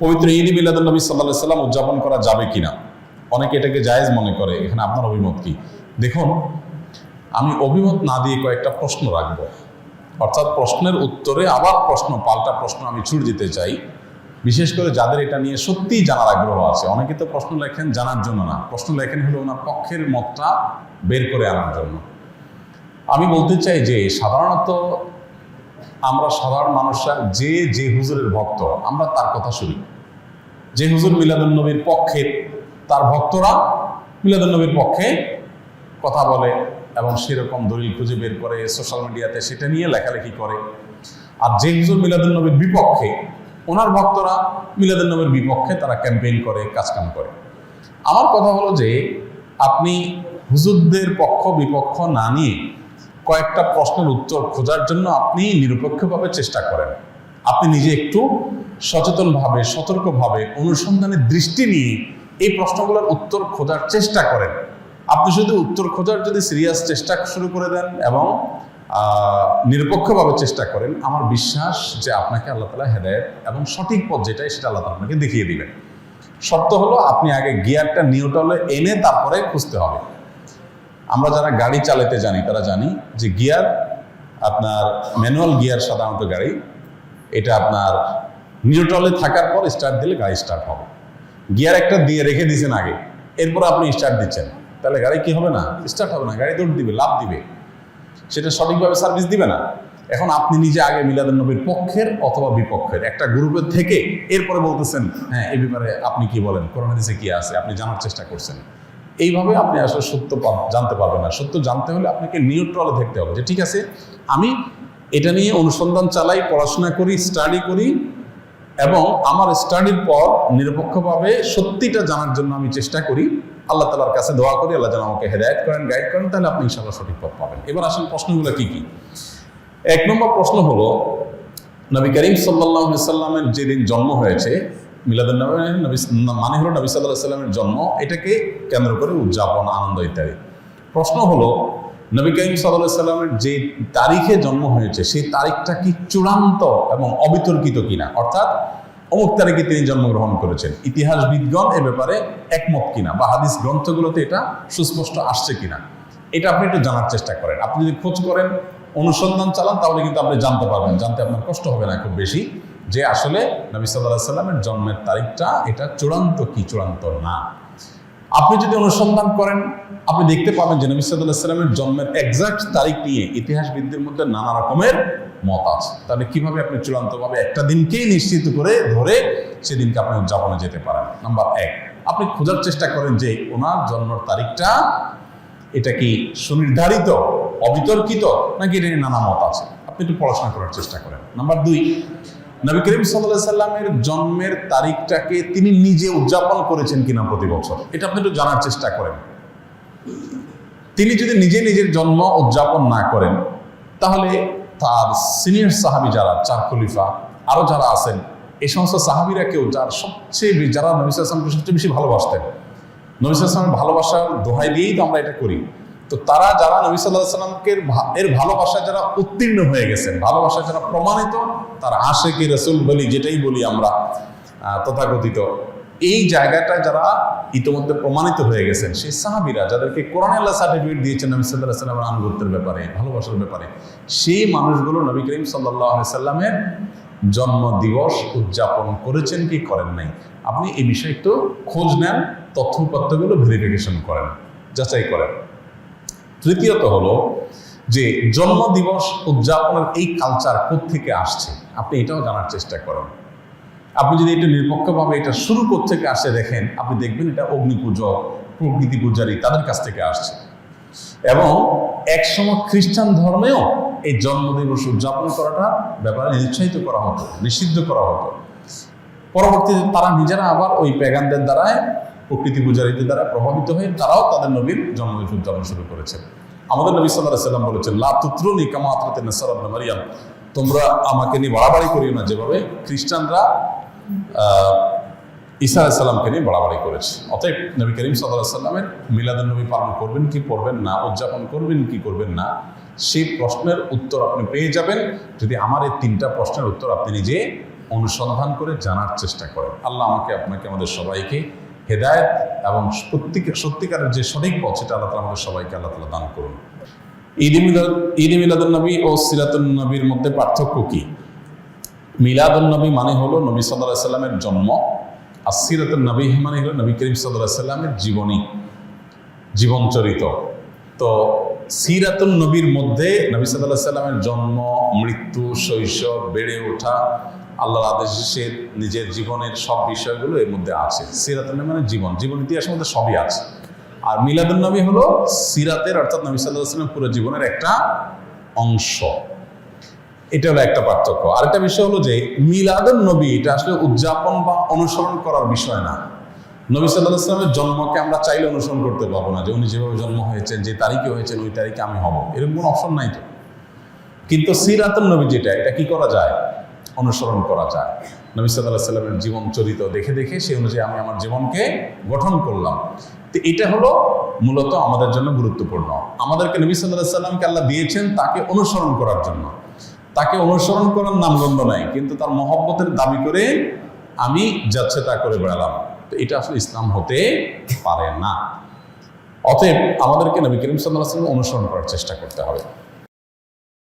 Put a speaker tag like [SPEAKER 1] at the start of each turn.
[SPEAKER 1] পবিত্র ঈদ মিলাদুন নবী সাল্লাল্লাহু আলাইহি সাল্লাম উদযাপন করা যাবে কিনা, অনেকে এটাকে জায়েজ মনে করে। এখানে আপনার অভিমত কি? দেখুন, আমি অভিমত না দিয়ে কয়েকটা প্রশ্ন রাখবো, অর্থাৎ প্রশ্নের উত্তরে আবার পাল্টা প্রশ্ন আমি ছুড়ে দিতে চাই, বিশেষ করে যাদের এটা নিয়ে সত্যিই জানার আগ্রহ আছে। অনেকে তো প্রশ্ন লেখেন জানার জন্য না, প্রশ্ন লেখেন হলো ওনার পক্ষের মতটা বের করে আনার জন্য। আমি বলতে চাই যে সাধারণত আমরা সাধারণ মানুষরা যে হুজুরের ভক্ত, আমরা তার কথা শুনি। যে হুজুর মিলাদুন নবীর পক্ষে, তার ভক্তরা মিলাদুন নবীর পক্ষে কথা বলে এবং সেরকম দলিল খুঁজে বের করে সোশ্যাল মিডিয়াতে সেটা নিয়ে লেখালেখি করে। আর যে হুজুর মিলাদুন নবীর বিপক্ষে, ওনার ভক্তরা মিলাদুন নবীর বিপক্ষে তারা ক্যাম্পেইন করে, কাজকাম করে। আমার কথা হলো যে আপনি হুজুরদের পক্ষ বিপক্ষ না নিয়ে কয়েকটা প্রশ্নের উত্তর খোঁজার জন্য আপনি নিরপেক্ষভাবে চেষ্টা করেন। আপনি নিজে একটু সচেতনভাবে, সতর্কভাবে, অনুসন্ধানের দৃষ্টি নিয়ে এই প্রশ্নগুলোর উত্তর খোঁজার চেষ্টা করেন। আপনি শুধু উত্তর খোঁজার যদি সিরিয়াস চেষ্টা শুরু করে দেন এবং নিরপেক্ষভাবে চেষ্টা করেন, আমার বিশ্বাস যে আপনাকে আল্লাহ তাআলা হেদায়েত এবং সঠিক পথ যেটাই সেটা আল্লাহ তাআলা আপনাকে দেখিয়ে দিবেন। শর্ত হলো আপনি আগে গিয়ারটা নিউট্রালে এনে তারপরে খুঁজতে হবে। আমরা যারা গাড়ি চালাতে জানি তারা জানি যে গিয়ার, আপনার ম্যানুয়াল গিয়ার সাধারণত গাড়ি, এটা আপনার নিউট্রালে থাকার পর স্টার্ট দিলে গাড়ি স্টার্ট হবে। গিয়ার একটা দিয়ে রেখে দিয়েছেন আগে, এরপর আপনি স্টার্ট দিচ্ছেন, তাহলে গাড়ি কি হবে না? স্টার্ট হবে না, গাড়ি দৌড় দিবে, লাফ দিবে, সেটা সঠিকভাবে সার্ভিস দিবে না। এখন আপনি নিজে আগে মিলাদুন নবীর পক্ষের অথবা বিপক্ষের একটা গ্রুপের থেকে এরপরে বলতেছেন হ্যাঁ এই ব্যাপারে আপনি কি বলেন, কোরআন হাদিসে কি আছে, আপনি জানার চেষ্টা করছেন। এইভাবে আপনি আসলে সত্য জানতে পারবেন না। সত্য জানতে হলে আপনাকে নিউট্রালে থাকতে হবে, যে ঠিক আছে আমি এটা নিয়ে অনুসন্ধান চালাই, পড়াশোনা করি, স্টাডি করি এবং আমার স্টাডির পর নিরপেক্ষভাবে সত্যিটা জানার জন্য আমি চেষ্টা করি। আল্লাহ তাআলার কাছে দোয়া করি আল্লাহ যেন আমাকে হেদায়েত করেন, গাইড করেন, তাহলে আপনি ইনশাআল্লাহ সঠিক পথ পাবেন। এবার আসেন প্রশ্নগুলো কি কি। এক নম্বর প্রশ্ন হলো, নবী করিম সাল্লাল্লাহু আলাইহি সাল্লামের যেদিন জন্ম হয়েছে, মিলাদুন নবী মানে হলো নবী সাল্লাল্লাহু আলাইহি সাল্লামের জন্ম, এটাকে কেন্দ্র করে উদযাপন, আনন্দ ইত্যাদি। প্রশ্ন হলো, নবী করিম সাল্লাল্লাহু আলাইহি সাল্লামের যে তারিখে জন্ম হয়েছে সেই তারিখটা কি চূড়ান্ত এবং অবিতর্কিত কিনা, অর্থাৎ অমুক তারিখে তিনি জন্মগ্রহণ করেছেন, ইতিহাসবিদগণ এ ব্যাপারে একমত কিনা বা হাদিস গ্রন্থগুলোতে এটা সুস্পষ্ট আসছে কিনা, এটা আপনি একটু জানার চেষ্টা করেন। আপনি যদি খোঁজ করেন, অনুসন্ধান চালান, তাহলে কিন্তু আপনি জানতে পারবেন, জানতে আপনার কষ্ট হবে না খুব বেশি, যে আসলে নবী সাল্লাল্লাহু আলাইহি সাল্লামের জন্মের তারিখটা এটা চূড়ান্ত কি চূড়ান্ত না। আপনি যদি অনুসন্ধান করেন, আপনি দেখতে পাবেন যে নবী সাল্লাল্লাহু আলাইহি সাল্লামের জন্মের এক্সাক্ট তারিখ নিয়ে ইতিহাসবিদদের মধ্যে নানা রকমের মত আছে। তাহলে কিভাবে আপনি চূড়ান্তভাবে একটা দিনকেই নিশ্চিত করে ধরে সেদিনকে আপনি উদযাপনে যেতে পারেন? নাম্বার এক, আপনি খোঁজার চেষ্টা করেন যে ওনার জন্মের তারিখটা এটা কি সুনির্ধারিত, অবিতর্কিত, নাকি এটা নানা মত আছে, আপনি একটু পড়াশোনা করার চেষ্টা করেন। নাম্বার দুই, নবী করিম সাল্লাল্লাহু আলাইহি সাল্লামের জন্মের তারিখটাকে তিনি নিজে উদযাপন করেছেন কিনা প্রতি বছর, এটা আপনি একটু জানার চেষ্টা করেন। তিনি যদি নিজের জন্ম উদযাপন না করেন, তাহলে তার সিনিয়র সাহাবী যারা, চার খলিফা আরো যারা আছেন, এই সমস্ত সাহাবীরা কেউ যারা নবী সাল্লাল্লাহু আলাইহি ওয়াসাল্লামকে সবচেয়ে বেশি ভালোবাসতেন, নবী সাল্লাল্লাহু আলাইহি ওয়াসাল্লামের ভালোবাসার দোহাই দিয়েই তো আমরা এটা করি, তো তারা যারা নবী সাল্লাল্লাহু আলাইহি ওয়াসাল্লামকে এর ভালোবাসায় যারা উত্তীর্ণ হয়ে গেছেন, ভালোবাসায় যারা প্রমাণিত, তারা আশিকি রাসূল বলি, যেটাই বলি আমরা তথাকথিত, এই জায়গাটায় যারা ইতিমধ্যে প্রমাণিত হয়ে গেছেন, সেই সাহাবীরা যাদেরকে কোরআনে আল্লাহ সার্টিফিকেট দিয়েছেন নবী সাল্লাল্লাহু আলাইহি ওয়াসাল্লামের আনুগত্যের ব্যাপারে, ভালোবাসার ব্যাপারে, সেই মানুষগুলো নবী করিম সাল্লাল্লাহু আলাইহি ওয়াসাল্লামের জন্ম দিবস উদযাপন করেছেন কি করেন নাই, আপনি এই বিষয়ে একটু খোঁজ নেন, তথ্যপত্রগুলো ভেরিফিকেশন করেন, যাচাই করেন। তৃতীয়ত হলো যে জন্ম দিবস উদযাপনের এই কালচার কোত্থেকে আসছে, আপনি এটাও জানার চেষ্টা করেন। আপনি যদি এটা নিরপেক্ষভাবে এটা শুরু কোত্থেকে আসে দেখেন, আপনি দেখবেন এটা অগ্নি পূজক, প্রকৃতি পূজারী তাদের কাছ থেকে আসছে। এবং একসময় খ্রিস্টান ধর্মেও এই জন্মদিবস উদযাপন করাটা ব্যাপারে নিরুৎসাহিত করা হতো, নিষিদ্ধ করা হতো। পরবর্তীতে তারা নিজেরা আবার ওই প্যাগানদের দ্বারায়, প্রকৃতি পূজারীদের দ্বারা প্রভাবিত হয়ে তারাও তাদের নবীর জন্মদিন উদযাপন শুরু করেছে। আমাদের নবী সাল্লাল্লাহু আলাইহি ওয়াসাল্লাম বলেছেন, লা তুতরুনি কামা আতরাতিন নাসারা ইবনে মারইয়াম, তোমরা আমাকে নিয়ে বাড়াবাড়ি করিও না যেভাবে খ্রিস্টানরা ঈসা আলাইহিস সালামকে নিয়ে বাড়াবাড়ি করেছে। অতএব নবী করিম সাল্লাল্লাহু আলাইহি ওয়াসাল্লামের মিলাদুন নবী পালন করবেন কি করবেন না, উদযাপন করবেন কি করবেন না, সেই প্রশ্নের উত্তর আপনি পেয়ে যাবেন যদি আমার এই তিনটা প্রশ্নের উত্তর আপনি নিজে অনুসন্ধান করে জানার চেষ্টা করেন। আল্লাহ আমাকে আপনাকে আমাদের সবাইকে হেদায়েত এবং সত্যিকারের যে সঠিক পথ সেটা আল্লাহ তাআলা আমাদের সবাইকে আল্লাহ তাআলা দান করুন। ঈদ মিলাদুন নবী ও সিরাতুন নবীর মধ্যে পার্থক্য কি? মিলাদুন নবী মানে হলো নবী সাল্লাল্লাহু আলাইহি সাল্লামের জন্ম, আর সিরাতুন নবী মানে হলো নবী করিম সাল্লাল্লাহু আলাইহি সাল্লামের জীবনচরিত। তো সিরাতুন নবীর মধ্যে নবী সাল্লাল্লাহু আলাইহি সাল্লামের জন্ম, মৃত্যু, শৈশব, বেড়ে ওঠা, আল্লাহর আদেশে নিজের জীবনের সব বিষয়গুলো এর মধ্যে আছে। সিরাতুন নবী মানে জীবন ইতিহাসের মধ্যে সবই আছে। আর মিলাদুন নবী হলো সিরাতের অর্থাৎ নবী সাল্লাল্লাহু আলাইহি সাল্লামের পুরো জীবনের একটা অংশ। এটা হলো একটা পার্থক্য। আরেকটা বিষয় হলো যে মিলাদুন নবী এটা আসলে উদযাপন বা অনুসরণ করার বিষয় না। নবী সাল্লাল্লাহু আলাইহি সাল্লামের জন্মকে আমরা চাইলে অনুসরণ করতে পারবো না, যে উনি যেভাবে জন্ম হয়েছেন, যে তারিখে হয়েছেন, ওই তারিখে আমি হব, এরকম কোনো অপশন নাই তো। কিন্তু সিরাতুন নবী যেটা, এটা কি করা যায়? অনুসরণ করা যায়। নবী সাল্লাল্লাহু আলাইহি সাল্লামের জীবন চরিত দেখে দেখে সেই অনুযায়ী আমি আমার জীবনকে গঠন করলাম। তো এটা হলো মূলত আমাদের জন্য গুরুত্বপূর্ণ। আমাদেরকে নবী সাল্লাল্লাহু আলাইহি সাল্লামকে আল্লাহ দিয়েছেন তাকে অনুসরণ করার জন্য। তাকে অনুসরণ করার নামগন্ধ নাই, কিন্তু তার মহব্বতের দাবি করে আমি যাচ্ছে তা করে বেড়ালাম, তো এটা আসলে ইসলাম হতে পারে না। অতএব আমাদেরকে নবী করিম সাল্লাল্লাহু আলাইহি ওয়াসাল্লাম অনুসরণ করার চেষ্টা করতে হবে।